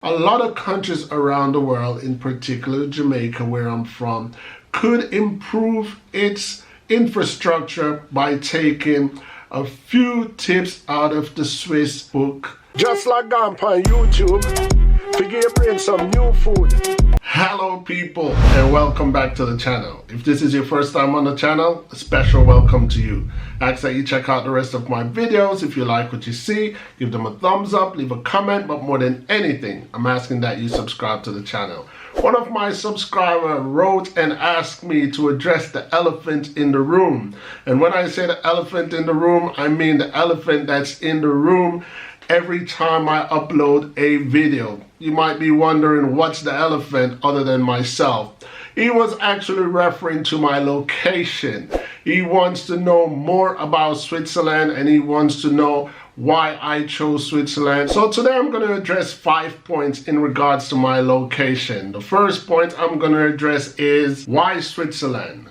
A lot of countries around the world, in particular Jamaica, where I'm from, could improve its infrastructure by taking a few tips out of the Swiss book. Just like gone on YouTube, figure your brain some new food. Hello people, and welcome back to the channel. If this is your first time on the channel, a special welcome to you. I ask that you check out the rest of my videos. If you like what you see, give them a thumbs up, leave a comment, but more than anything, I'm asking that you subscribe to the channel. One of my subscribers wrote and asked me to address the elephant in the room. And when I say the elephant in the room, I mean the elephant that's in the room every time I upload a video. You might be wondering what's the elephant other than myself. He was actually referring to my location. He wants to know more about Switzerland and he wants to know why I chose Switzerland. So today I'm going to address 5 points in regards to my location. The first point I'm going to address is why Switzerland?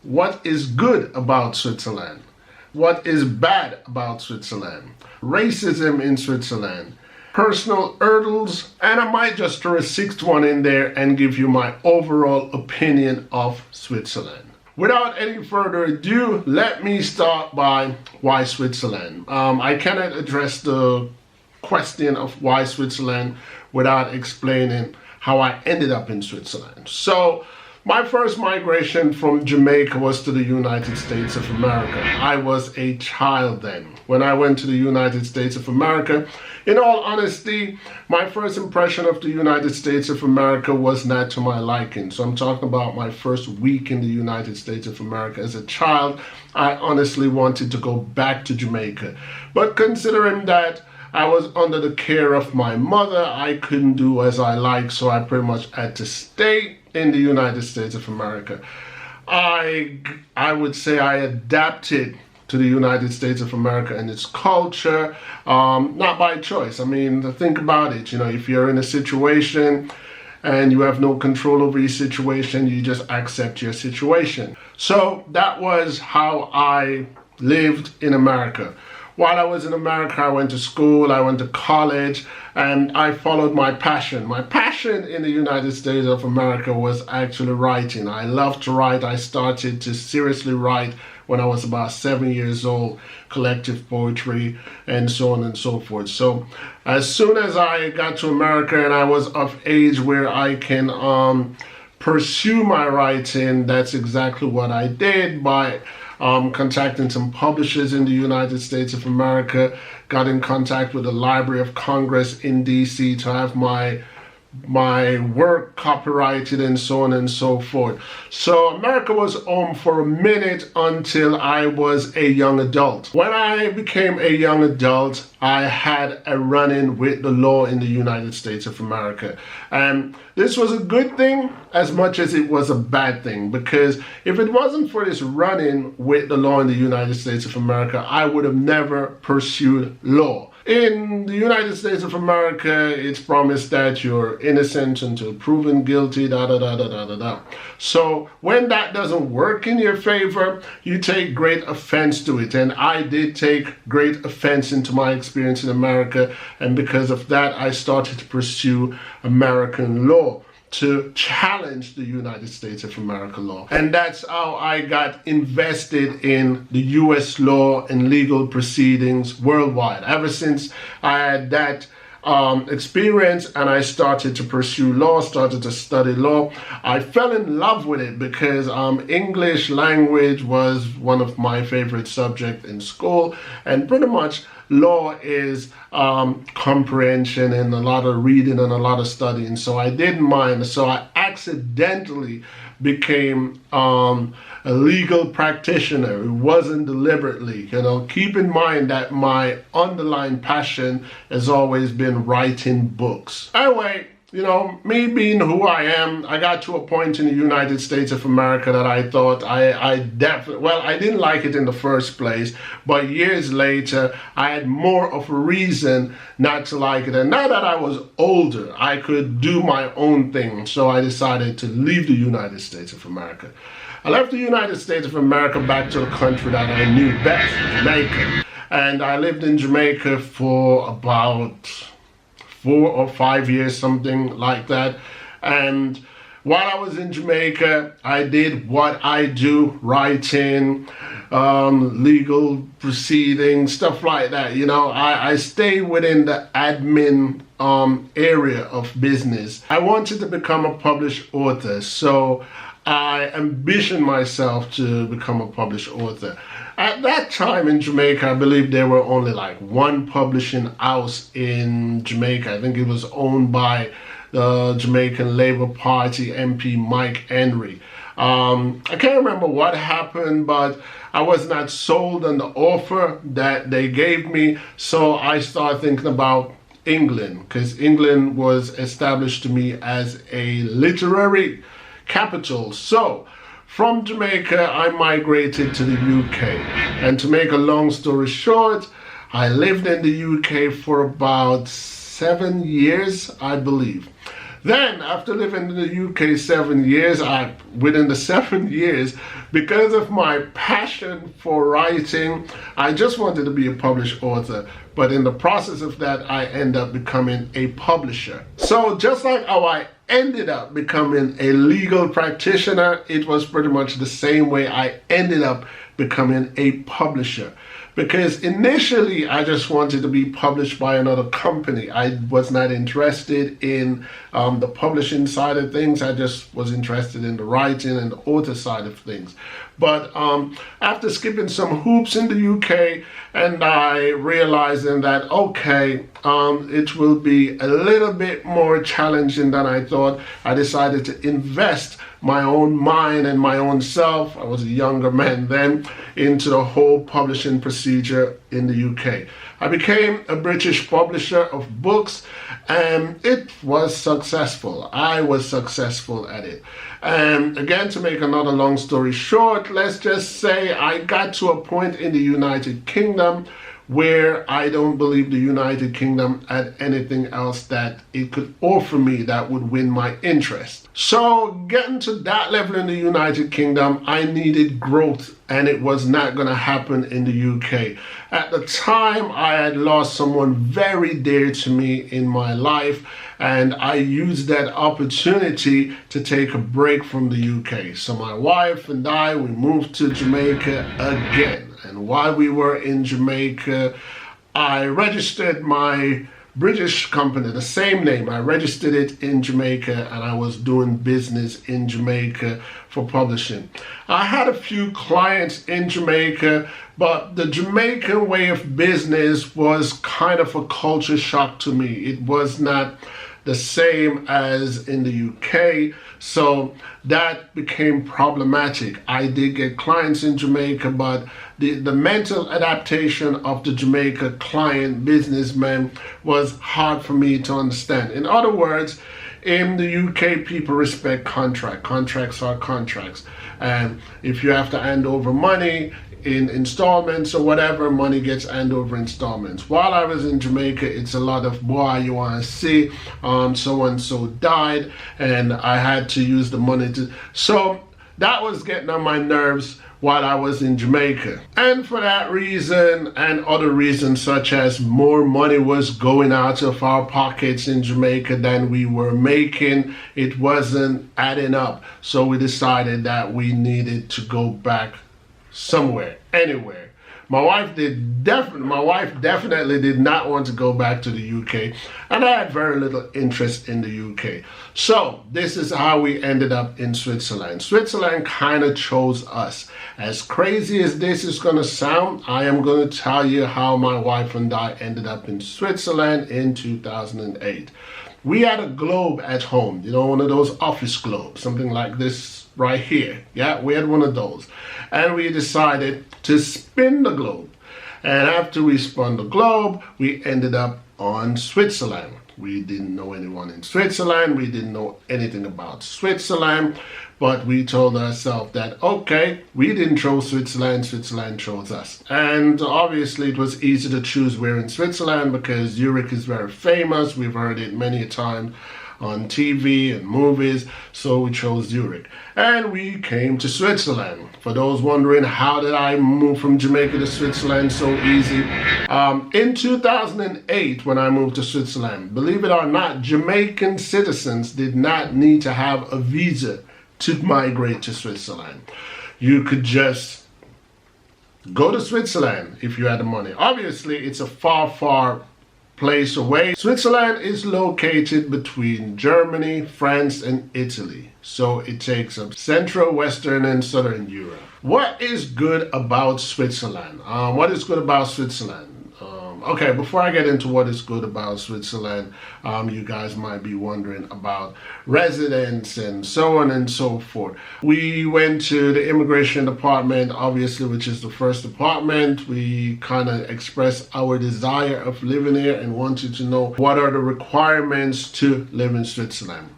What is good about Switzerland? What is bad about Switzerland? Racism in Switzerland, personal hurdles, and I might just throw a sixth one in there and give you my overall opinion of Switzerland. Without any further ado, let me start by why Switzerland. I cannot address the question of why Switzerland without explaining how I ended up in Switzerland. So my first migration from Jamaica was to the United States of America. I was a child then. When I went to the United States of America, in all honesty, my first impression of the United States of America was not to my liking. So I'm talking about my first week in the United States of America. As a child, I honestly wanted to go back to Jamaica. But considering that I was under the care of my mother, I couldn't do as I liked, so I pretty much had to stay in the United States of America. I would say I adapted to the United States of America and its culture, not by choice. I mean, think about it. You know, if you're in a situation and you have no control over your situation, you just accept your situation. So that was how I lived in America. While I was in America, I went to school, I went to college, and I followed my passion. My passion in the United States of America was actually writing. I loved to write. I started to seriously write when I was about 7 years old, collective poetry, and so on and so forth. So as soon as I got to America and I was of age where I can pursue my writing, that's exactly what I did by contacting some publishers in the United States of America, got in contact with the Library of Congress in DC to have my work copyrighted and so on and so forth. So America was home for a minute until I was a young adult. When I became a young adult, I had a run-in with the law in the United States of America. And this was a good thing as much as it was a bad thing, because if it wasn't for this run-in with the law in the United States of America, I would have never pursued law. In the United States of America, it's promised that you're innocent until proven guilty, So when that doesn't work in your favor, you take great offense to it. And I did take great offense into my experience in America. And because of that, I started to pursue American law to challenge the United States of America law. And that's how I got invested in the US law and legal proceedings worldwide. Ever since I had that experience and I started to pursue law, started to study law, I fell in love with it because English language was one of my favorite subjects in school, and pretty much law is comprehension and a lot of reading and a lot of studying, so I didn't mind. So I accidentally became a legal practitioner. It wasn't deliberately. You know, keep in mind that my underlying passion has always been writing books. Anyway, you know, me being who I am, I got to a point in the United States of America that I thought I definitely, well, I didn't like it in the first place, but years later, I had more of a reason not to like it. And now that I was older, I could do my own thing. So I decided to leave the United States of America. I left the United States of America back to the country that I knew best, Jamaica. And I lived in Jamaica for about 4 or 5 years, something like that. And while I was in Jamaica, I did what I do, writing, legal proceedings, stuff like that. You know, I stay within the admin area of business. I wanted to become a published author, so I ambitioned myself to become a published author. At that time in Jamaica, I believe there were only like one publishing house in Jamaica. I think it was owned by the Jamaican Labour Party MP Mike Henry. I can't remember what happened, but I was not sold on the offer that they gave me, so I started thinking about England, because England was established to me as a literary capital. So from Jamaica, I migrated to the UK. And to make a long story short, I lived in the UK for about 7 years, I believe. Then, after living in the UK 7 years, within the 7 years, because of my passion for writing, I just wanted to be a published author. But in the process of that, I ended up becoming a publisher. So just like how I ended up becoming a legal practitioner, it was pretty much the same way I ended up becoming a publisher. Because initially I just wanted to be published by another company. I was not interested in the publishing side of things. I just was interested in the writing and the author side of things. But after skipping some hoops in the UK and I realizing that, okay, it will be a little bit more challenging than I thought, I decided to invest my own mind and my own self, I was a younger man then, into the whole publishing procedure in the UK. I became a British publisher of books and it was successful. I was successful at it. And again, to make another long story short, let's just say I got to a point in the United Kingdom where I don't believe the United Kingdom had anything else that it could offer me that would win my interest. So getting to that level in the United Kingdom, I needed growth, and it was not going to happen in the UK. At the time, I had lost someone very dear to me in my life, and I used that opportunity to take a break from the UK. So my wife and I, we moved to Jamaica again. And while we were in Jamaica, I registered my British company, the same name. I registered it in Jamaica and I was doing business in Jamaica for publishing. I had a few clients in Jamaica, but the Jamaican way of business was kind of a culture shock to me. It was not the same as in the UK, so that became problematic. I did get clients in Jamaica, but the mental adaptation of the Jamaica client businessman was hard for me to understand. In other words, in the UK, people respect contract. Contracts are contracts. And if you have to hand over money in installments or whatever, money gets handed over installments. While I was in Jamaica, it's a lot of, boy, you want to see, so-and-so died, and I had to use the money to... So that was getting on my nerves while I was in Jamaica. And for that reason and other reasons, such as more money was going out of our pockets in Jamaica than we were making, it wasn't adding up. So we decided that we needed to go back somewhere, anywhere. My wife definitely did not want to go back to the UK, and I had very little interest in the UK. So this is how we ended up in Switzerland. Switzerland kind of chose us. As crazy as this is going to sound, I am going to tell you how my wife and I ended up in Switzerland in 2008. We had a globe at home, you know, one of those office globes, something like this right here. Yeah, we had one of those. And we decided to spin the globe. And after we spun the globe, we ended up on Switzerland. We didn't know anyone in Switzerland. We didn't know anything about Switzerland. But we told ourselves that, okay, we didn't chose Switzerland, Switzerland chose us. And obviously it was easy to choose where in Switzerland because Zurich is very famous. We've heard it many times on TV and movies, so we chose Zurich. And we came to Switzerland. For those wondering, how did I move from Jamaica to Switzerland so easy? In 2008, when I moved to Switzerland, believe it or not, Jamaican citizens did not need to have a visa to migrate to Switzerland. You could just go to Switzerland if you had the money. Obviously, it's a far place away. Switzerland is located between Germany, France, and Italy. So it takes up Central, Western, and Southern Europe. What is good about Switzerland? What is good about Switzerland? Okay, before I get into what is good about Switzerland, you guys might be wondering about residence and so on and so forth. We went to the immigration department, obviously, which is the first department. We kind of expressed our desire of living here and wanted to know what are the requirements to live in Switzerland.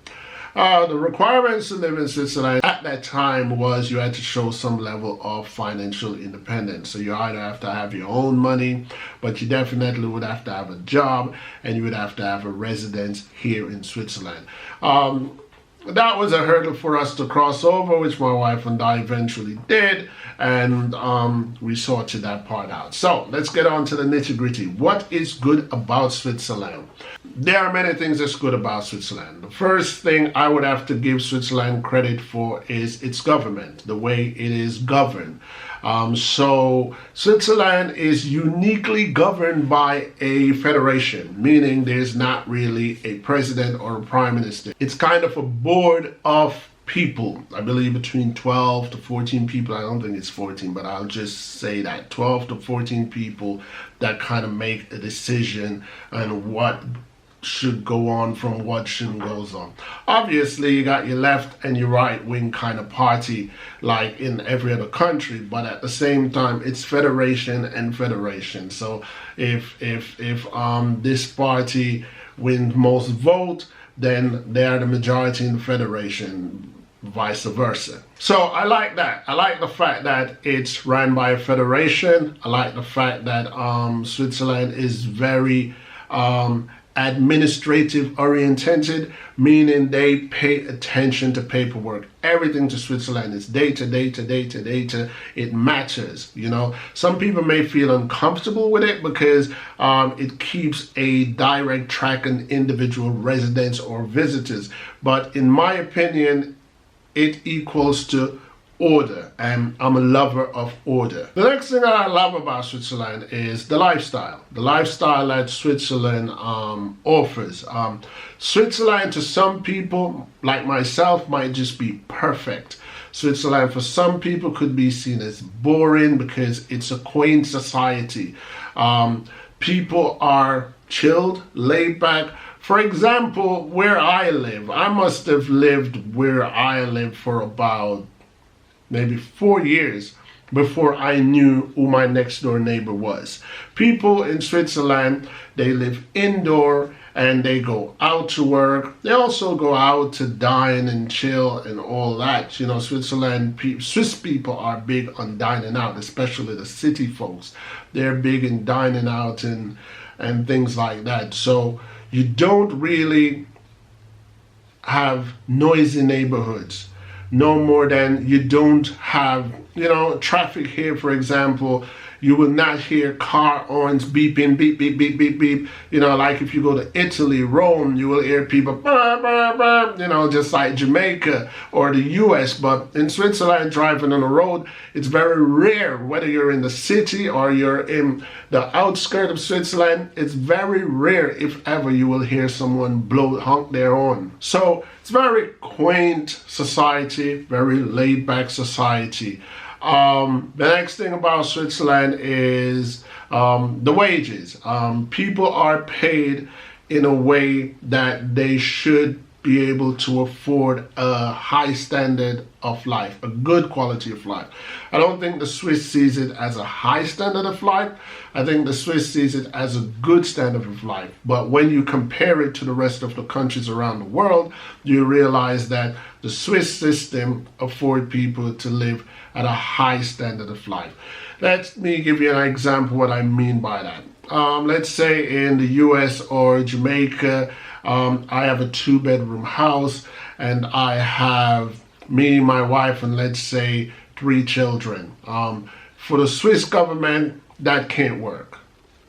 The requirements to live in Switzerland at that time was you had to show some level of financial independence. So you either have to have your own money, but you definitely would have to have a job, and you would have to have a residence here in Switzerland. That was a hurdle for us to cross over, which my wife and I eventually did, and we sorted that part out. So let's get on to the nitty-gritty. What is good about Switzerland? There are many things that's good about Switzerland. The first thing I would have to give Switzerland credit for is its government, the way it is governed. So Switzerland is uniquely governed by a federation, meaning there's not really a president or a prime minister. It's kind of a board of people, I believe between 12 to 14 people. I don't think it's 14, but I'll just say that 12 to 14 people that kind of make a decision on what should go on from what shouldn't goes on. Obviously, you got your left and your right wing kind of party like in every other country, but at the same time, it's federation and federation. So if this party wins most vote, then they are the majority in the federation, vice versa. So I like that. I like the fact that it's run by a federation. I like the fact that Switzerland is very administrative oriented, meaning they pay attention to paperwork. Everything to Switzerland is data. It matters, you know. Some people may feel uncomfortable with it because it keeps a direct track on individual residents or visitors. But in my opinion, it equals to order, and I'm a lover of order. The next thing that I love about Switzerland is the lifestyle. The lifestyle that Switzerland offers. Switzerland to some people, like myself, might just be perfect. Switzerland for some people could be seen as boring because it's a quaint society. People are chilled, laid back. For example, where I live, I must have lived where I live for about maybe 4 years before I knew who my next door neighbor was. People in Switzerland, they live indoor and they go out to work. They also go out to dine and chill and all that. You know, Swiss people are big on dining out, especially the city folks. They're big in dining out and things like that. So you don't really have noisy neighborhoods. No more than you don't have, you know, traffic here, for example. You will not hear car horns beeping, beep, beep, beep, beep, beep. You know, like if you go to Italy, Rome, you will hear people, burr, burr, burr, you know, just like Jamaica or the US. But in Switzerland, driving on the road, it's very rare, whether you're in the city or you're in the outskirts of Switzerland, it's very rare, if ever, you will hear someone honk their horn. So it's very quaint society, very laid back society. The next thing about Switzerland is the wages. People are paid in a way that they should be able to afford a high standard of life, a good quality of life. I don't think the Swiss sees it as a high standard of life. I think the Swiss sees it as a good standard of life. But when you compare it to the rest of the countries around the world, you realize that the Swiss system affords people to live at a high standard of life. Let me give you an example what I mean by that. Let's say in the US or Jamaica, I have a 2-bedroom house, and I have me, my wife, and let's say 3 children. For the Swiss government, that can't work.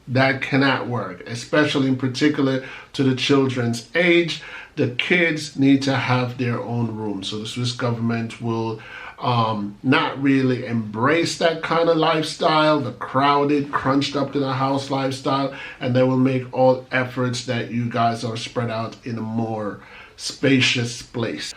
That cannot work, especially in particular to the children's age. The kids need to have their own room. So the Swiss government will not really embrace that kind of lifestyle, the crowded, crunched up in a house lifestyle, and they will make all efforts that you guys are spread out in a more spacious place.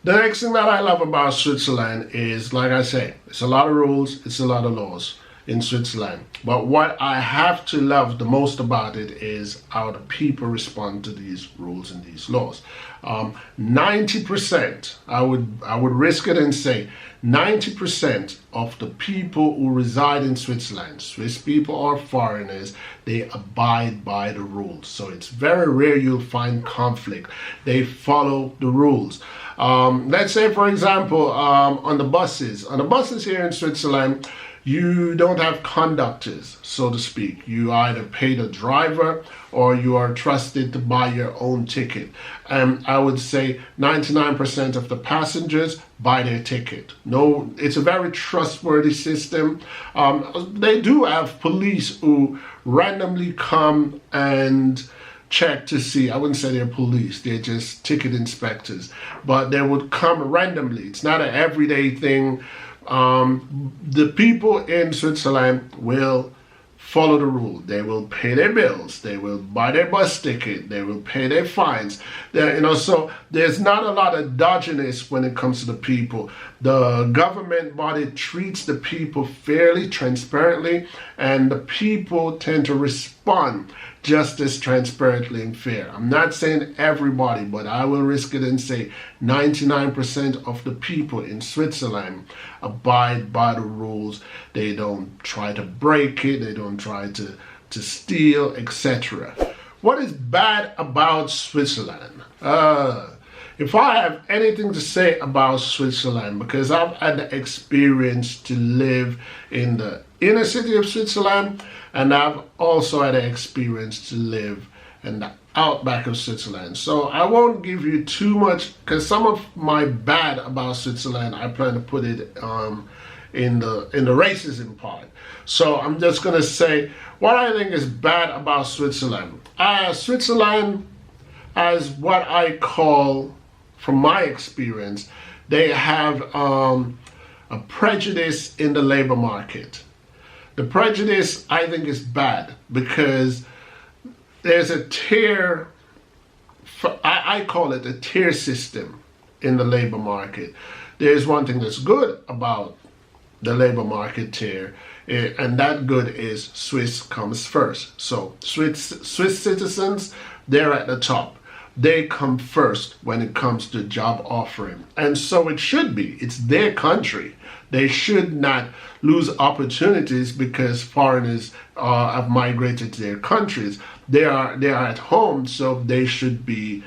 The next thing that I love about Switzerland is, like I say, it's a lot of rules, it's a lot of laws in Switzerland. But what I have to love the most about it is how the people respond to these rules and these laws. 90%, I would risk it and say 90% of the people who reside in Switzerland, Swiss people or foreigners, they abide by the rules. So it's very rare you'll find conflict. They follow the rules. Let's say, for example, on the buses here in Switzerland, you don't have conductors, so to speak. You either pay the driver or you are trusted to buy your own ticket. And I would say 99% of the passengers buy their ticket. No, it's a very trustworthy system. They do have police who randomly come and check to see. I wouldn't say they're police, they're just ticket inspectors, but they would come randomly. It's not an everyday thing. The people in Switzerland will follow the rule. They will pay their bills. They will buy their bus ticket. They will pay their fines. So there's not a lot of dodginess when it comes to the people. The government body treats the people fairly, transparently, and the people tend to respond just as transparently and fair. I'm not saying everybody, but I will risk it and say 99% of the people in Switzerland abide by the rules. They don't try to break it. They don't try to steal, etc. What is bad about Switzerland? If I have anything to say about Switzerland, because I've had the experience to live in the inner city of Switzerland, and I've also had the experience to live in the outback of Switzerland. So I won't give you too much, because some of my bad about Switzerland, I plan to put it in the racism part. So I'm just going to say what I think is bad about Switzerland. Switzerland, as what I call, from my experience, they have a prejudice in the labor market. The prejudice, I think, is bad because there's a tier, I call it a tier system in the labor market. There's one thing that's good about the labor market tier, and that good is Swiss comes first. So Swiss citizens, they're at the top. They come first when it comes to job offering. And so it should be. It's their country. They should not lose opportunities because foreigners have migrated to their countries. They are at home, so they should be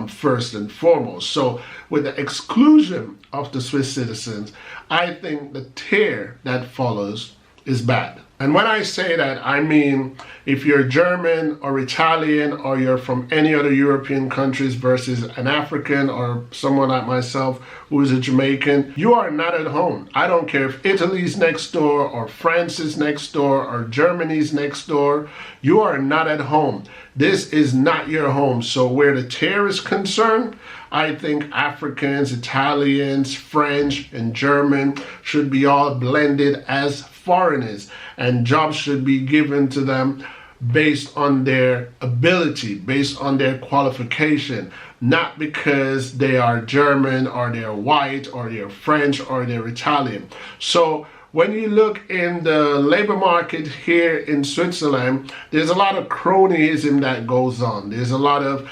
first and foremost. So with the exclusion of the Swiss citizens, I think the tier that follows is bad. And when I say that, I mean if you're German or Italian or you're from any other European countries versus an African or someone like myself who is a Jamaican, you are not at home. I don't care if Italy's next door or France is next door or Germany's next door. You are not at home. This is not your home. So where the tier is concerned, I think Africans, Italians, French, and German should be all blended as foreigners, and jobs should be given to them based on their ability, based on their qualification, not because they are German or they're white or they're French or they're Italian. So when you look in the labor market here in Switzerland, there's a lot of cronyism that goes on. There's a lot of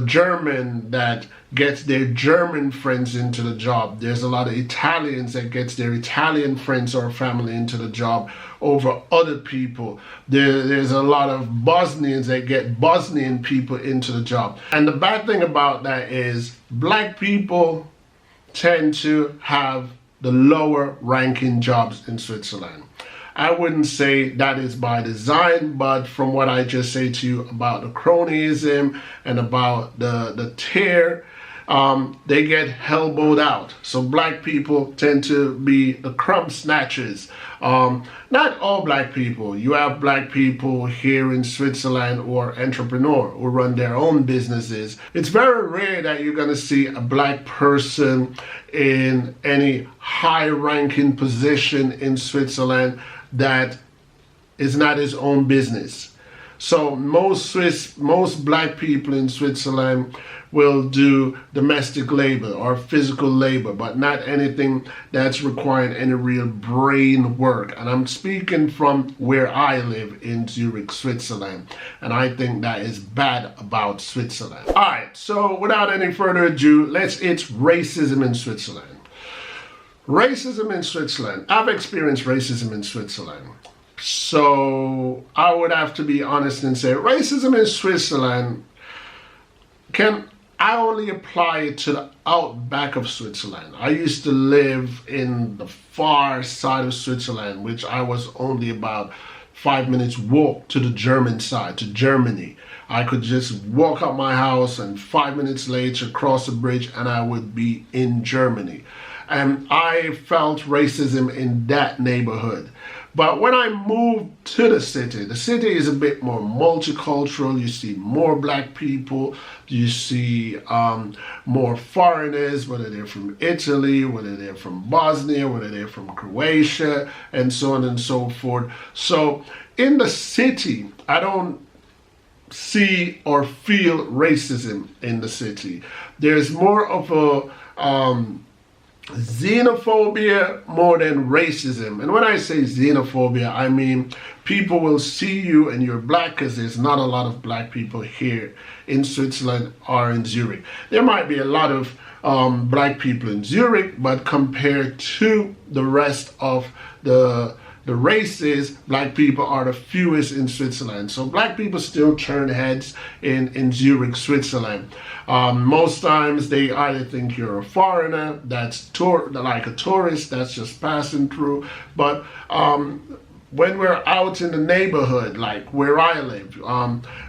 German that gets their German friends into the job. There's a lot of Italians that gets their Italian friends or family into the job over other people. There's a lot of Bosnians that get Bosnian people into the job. And the bad thing about that is black people tend to have the lower ranking jobs in Switzerland. I wouldn't say that is by design, but from what I just say to you about the cronyism and about the tear, they get elbowed out. So black people tend to be the crumb snatchers. Not all black people. You have black people here in Switzerland who are entrepreneurs who run their own businesses. It's very rare that you're going to see a black person in any high-ranking position in Switzerland that is not his own business. So most black people in Switzerland will do domestic labor or physical labor, but not anything that's requiring any real brain work. And I'm speaking from where I live in Zurich, Switzerland. And I think that is bad about Switzerland. All right, so without any further ado, it's racism in Switzerland. Racism in Switzerland. I've experienced racism in Switzerland. So I would have to be honest and say racism in Switzerland I only apply it to the outback of Switzerland. I used to live in the far side of Switzerland, which I was only about 5 minutes walk to the German side, to Germany. I could just walk out my house and 5 minutes later cross a bridge and I would be in Germany. And I felt racism in that neighborhood. But when I moved to the city is a bit more multicultural. You see more black people. You see more foreigners, whether they're from Italy, whether they're from Bosnia, whether they're from Croatia, and so on and so forth. So in the city, I don't see or feel racism in the city. There's more of a xenophobia more than racism. And when I say xenophobia, I mean people will see you and you're black, because there's not a lot of black people here in Switzerland or in Zurich. There might be a lot of black people in Zurich, but compared to the rest of the races, black people are the fewest in Switzerland. So black people still turn heads in Zurich, Switzerland. Most times they either think you're a foreigner, that's like a tourist that's just passing through. But when we're out in the neighborhood, like where I live,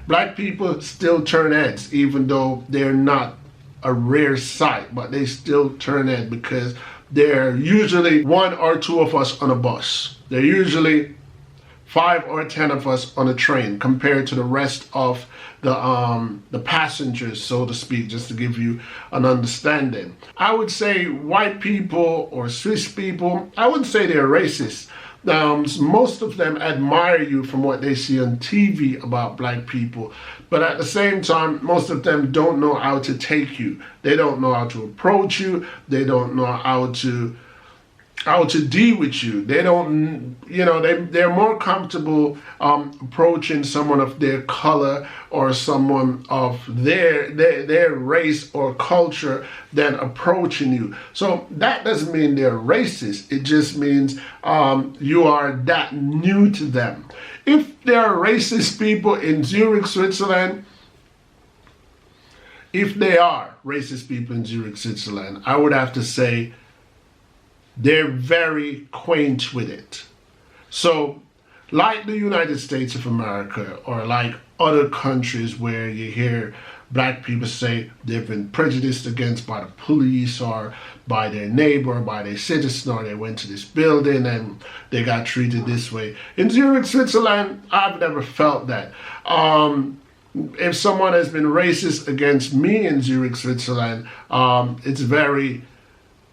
black people still turn heads, even though they're not a rare sight, but they still turn heads because there are usually 1 or 2 of us on a bus. There are usually 5 or 10 of us on a train compared to the rest of the passengers, so to speak, just to give you an understanding. I would say white people or Swiss people, I wouldn't say they're racist. Most of them admire you from what they see on TV about black people, but at the same time, most of them don't know how to take you. They don't know how to approach you. They don't know how to deal with you. They don't, they're more comfortable approaching someone of their color or someone of their race or culture than approaching you. So that doesn't mean they're racist. It just means you are that new to them. If there are racist people in Zurich, Switzerland, if they are racist people in Zurich, Switzerland, I would have to say they're very quaint with it. So, like the United States of America or like other countries where you hear black people say they've been prejudiced against by the police or by their neighbor or by their citizen, or they went to this building and they got treated this way. In Zurich, Switzerland, I've never felt that. If someone has been racist against me in Zurich, Switzerland, it's very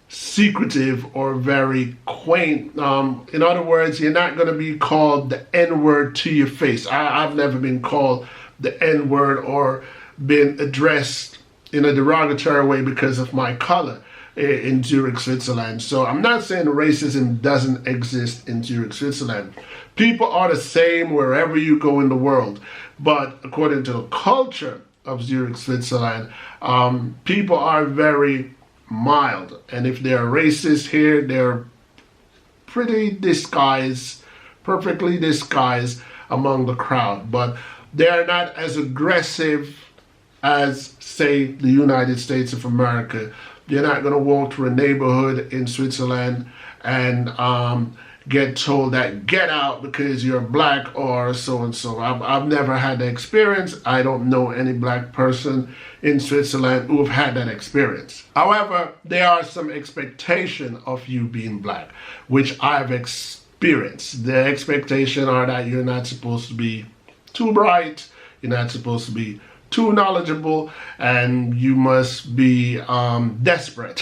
secretive or very quaint. In other words, you're not going to be called the N-word to your face. I've never been called the N-word or been addressed in a derogatory way because of my color in Zurich, Switzerland. So I'm not saying racism doesn't exist in Zurich, Switzerland. People are the same wherever you go in the world. But according to the culture of Zurich, Switzerland, people are very mild. And if they're racist here, they're pretty disguised, perfectly disguised among the crowd. But they're not as aggressive as, say, the United States of America. You're not going to walk through a neighborhood in Switzerland and get told that get out because you're black or so and so. I've never had the experience. I don't know any black person in Switzerland who have had that experience. However, there are some expectation of you being black, which I've experienced. The expectation are that you're not supposed to be too bright, you're not supposed to be too knowledgeable, and you must be desperate.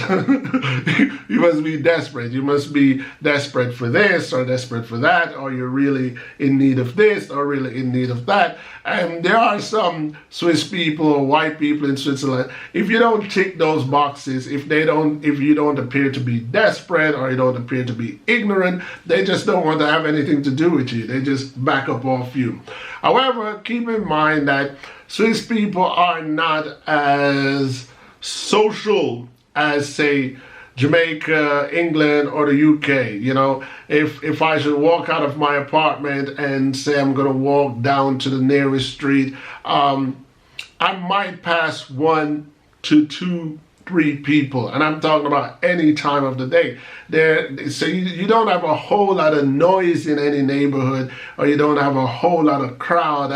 You must be desperate. You must be desperate for this or desperate for that, or you're really in need of this or really in need of that. And there are some Swiss people or white people in Switzerland, if you don't tick those boxes, if you don't appear to be desperate or you don't appear to be ignorant, they just don't want to have anything to do with you. They just back up off you. However, keep in mind that Swiss people are not as social as, say, Jamaica, England, or the UK. You know, if I should walk out of my apartment and say I'm going to walk down to the nearest street, I might pass 1 to 2, 3 people, and I'm talking about any time of the day. So you don't have a whole lot of noise in any neighborhood, or you don't have a whole lot of crowd.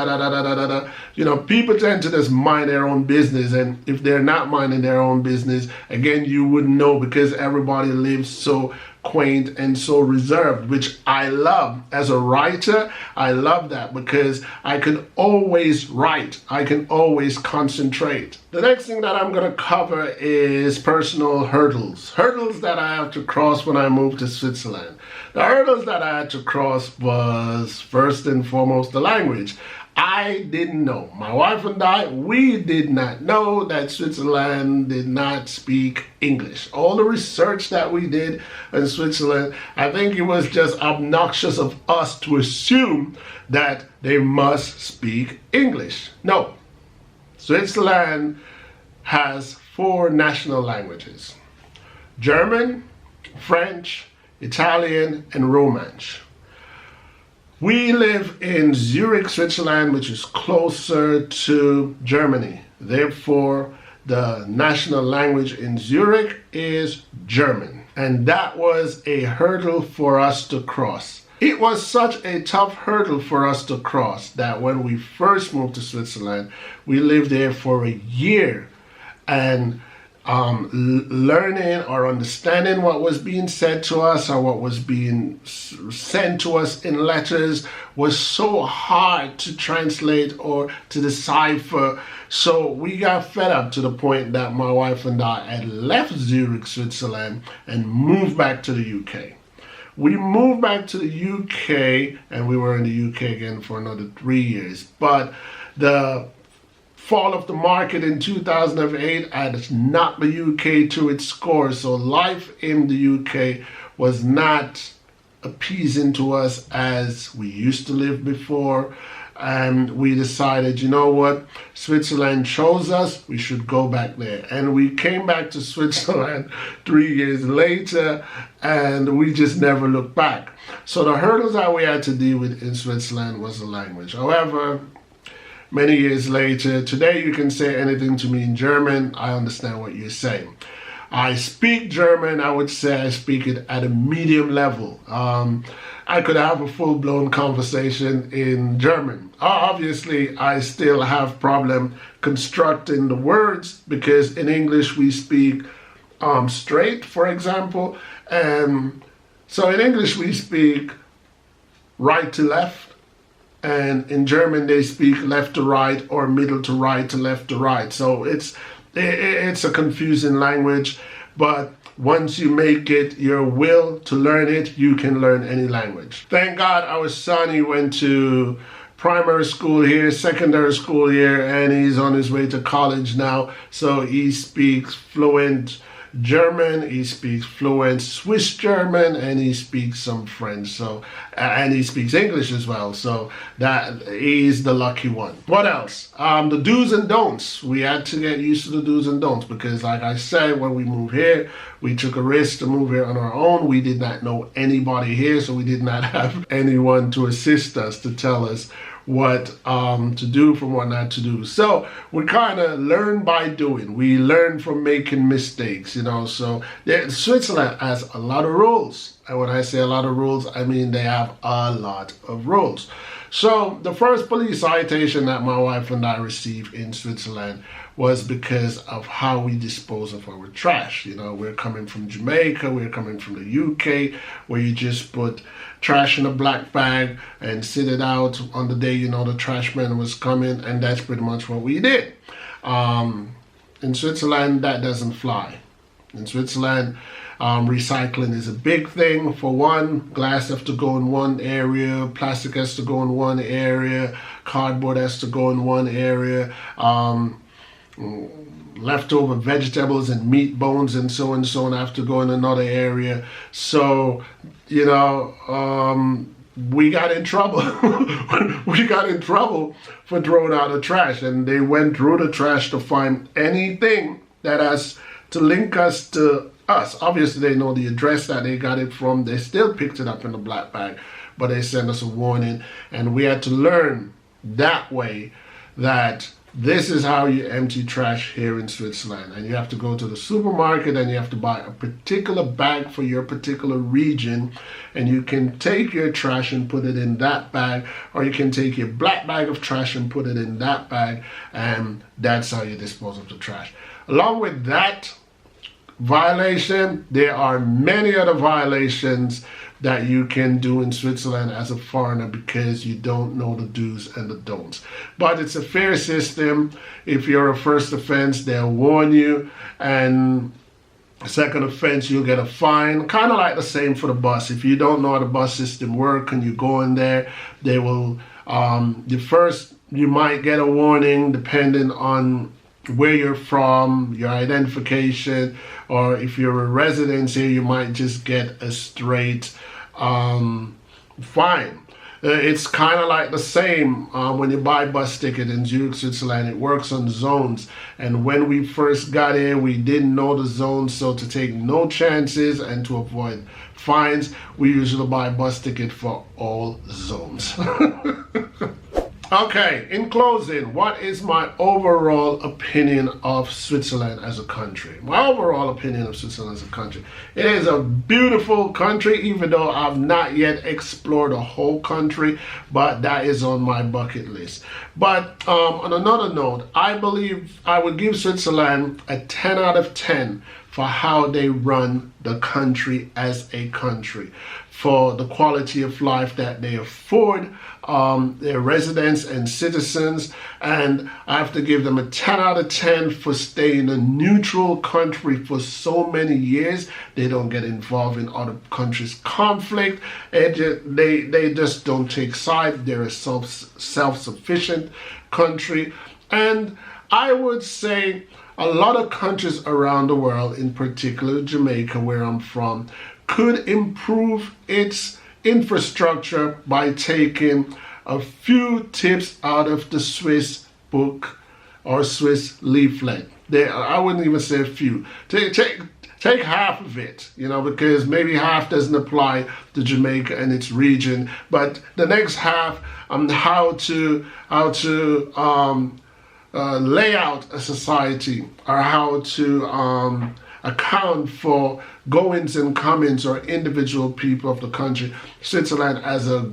You know, people tend to just mind their own business, and if they're not minding their own business, again, you wouldn't know because everybody lives so quaint and so reserved, which I love. As a writer, I love that because I can always write. I can always concentrate. The next thing that I'm going to cover is personal hurdles. Hurdles that I have to cross when I moved to Switzerland. The hurdles that I had to cross was first and foremost the language. I didn't know. My wife and I, we did not know that Switzerland did not speak English. All the research that we did in Switzerland, I think it was just obnoxious of us to assume that they must speak English. No. Switzerland has 4 national languages: German, French, Italian, and Romance. We live in Zurich, Switzerland, which is closer to Germany. Therefore, the national language in Zurich is German. And that was a hurdle for us to cross. It was such a tough hurdle for us to cross that when we first moved to Switzerland, we lived there for a year, and learning or understanding what was being said to us or what was being sent to us in letters was so hard to translate or to decipher. So we got fed up to the point that my wife and I had left Zurich, Switzerland, and moved back to the UK. We moved back to the UK, and we were in the UK again for another 3 years. But the fall of the market in 2008 had knocked the UK to its core. So life in the UK was not appeasing to us as we used to live before. And we decided, you know what, Switzerland chose us, we should go back there. And we came back to Switzerland 3 years later, and we just never looked back. So the hurdles that we had to deal with in Switzerland was the language. However, many years later, today you can say anything to me in German, I understand what you're saying. I speak German, I would say I speak it at a medium level. I could have a full-blown conversation in German. Obviously, I still have problem constructing the words because in English we speak straight, for example. So in English we speak right to left, and in German they speak left to right or middle to right to left to right. So it's a confusing language, but once you make it your will to learn it, you can learn any language. Thank God our son, he went to primary school here, secondary school here, and he's on his way to college now. So he speaks fluent German, he speaks fluent Swiss German, and he speaks some French. So, and he speaks English as well. So that he's the lucky one. What else? The do's and don'ts. We had to get used to the do's and don'ts because, like I said, when we moved here, we took a risk to move here on our own. We did not know anybody here, so we did not have anyone to assist us, to tell us what to do from what not to do. So we kind of learn by doing. We learn from making mistakes, you know. So Switzerland has a lot of rules. And when I say a lot of rules, I mean they have a lot of rules. So the first police citation that my wife and I received in Switzerland was because of how we dispose of our trash. You know, we're coming from Jamaica, we're coming from the UK, where you just put trash in a black bag and sit it out on the day you know the trash man was coming, and that's pretty much what we did. In Switzerland, that doesn't fly. In Switzerland, recycling is a big thing. For one, glass has to go in one area, plastic has to go in one area, cardboard has to go in one area, leftover vegetables and meat bones and so on have to go in another area. So, you know, we got in trouble. We got in trouble for throwing out the trash, and they went through the trash to find anything that has to link us to us. Obviously, they know the address that they got it from. They still picked it up in the black bag, but they sent us a warning, and we had to learn that way that this is how you empty trash here in Switzerland. And you have to go to the supermarket and you have to buy a particular bag for your particular region, and you can take your trash and put it in that bag, or you can take your black bag of trash and put it in that bag, and that's how you dispose of the trash. Along with that violation, there are many other violations that you can do in Switzerland as a foreigner because you don't know the do's and the don'ts. But it's a fair system. If you're a first offense, they'll warn you, and second offense, you'll get a fine. Kind of like the same for the bus. If you don't know how the bus system works and you go in there, they will, you might get a warning depending on where you're from, your identification, or if you're a resident here, you might just get a straight fine. It's kind of like the same when you buy bus ticket in Zurich, Switzerland. It works on zones, and when we first got here, we didn't know the zones, so to take no chances and to avoid fines, we usually buy bus ticket for all zones. Okay, in closing, what is my overall opinion of Switzerland as a country? My overall opinion of Switzerland as a country. It is a beautiful country, even though I've not yet explored the whole country, but that is on my bucket list. But on another note, I believe I would give Switzerland a 10 out of 10 for how they run the country as a country, for the quality of life that they afford their residents and citizens. And I have to give them a 10 out of 10 for staying a neutral country for so many years. They don't get involved in other countries' conflict. They just don't take sides. They're a self-sufficient country. And I would say a lot of countries around the world, in particular Jamaica, where I'm from, could improve its infrastructure by taking a few tips out of the Swiss book or Swiss leaflet. I wouldn't even say a few. Take half of it, you know, because maybe half doesn't apply to Jamaica and its region, but the next half on how to lay out a society, or how to account for goings and comings or individual people of the country. Switzerland has a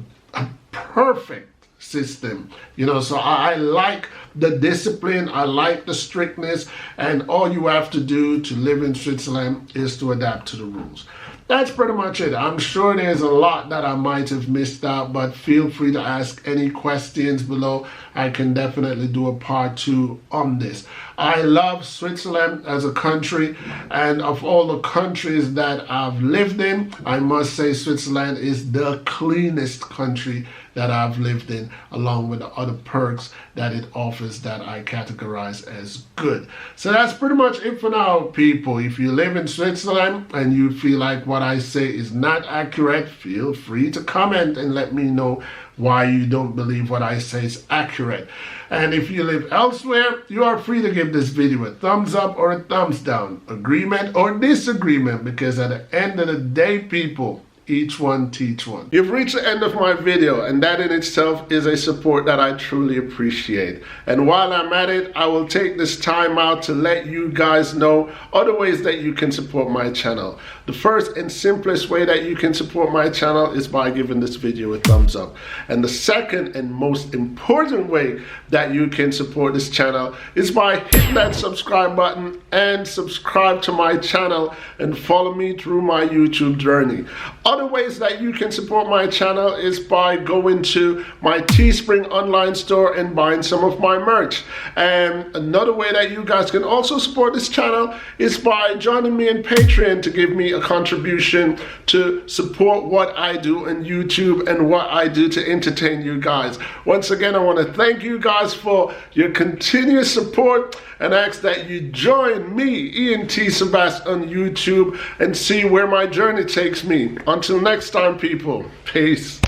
perfect system, you know, so I like the discipline, I like the strictness, and all you have to do to live in Switzerland is to adapt to the rules. That's pretty much it. I'm sure there's a lot that I might have missed out, but feel free to ask any questions below. I can definitely do a part 2 on this. I love Switzerland as a country, and of all the countries that I've lived in, I must say Switzerland is the cleanest country that I've lived in, along with the other perks that it offers that I categorize as good. So that's pretty much it for now, people. If you live in Switzerland and you feel like what I say is not accurate, feel free to comment and let me know why you don't believe what I say is accurate. And if you live elsewhere, you are free to give this video a thumbs up or a thumbs down, agreement or disagreement, because at the end of the day, people, each one teach one. You've reached the end of my video, and that in itself is a support that I truly appreciate. And while I'm at it, I will take this time out to let you guys know other ways that you can support my channel. The first and simplest way that you can support my channel is by giving this video a thumbs up. And the second and most important way that you can support this channel is by hitting that subscribe button and subscribe to my channel and follow me through my YouTube journey. Other ways that you can support my channel is by going to my Teespring online store and buying some of my merch. And another way that you guys can also support this channel is by joining me in Patreon to give me a contribution to support what I do on YouTube and what I do to entertain you guys. Once again, I want to thank you guys for your continuous support and ask that you join me, Ian T. Sebast, on YouTube and see where my journey takes me. Until next time, people, peace.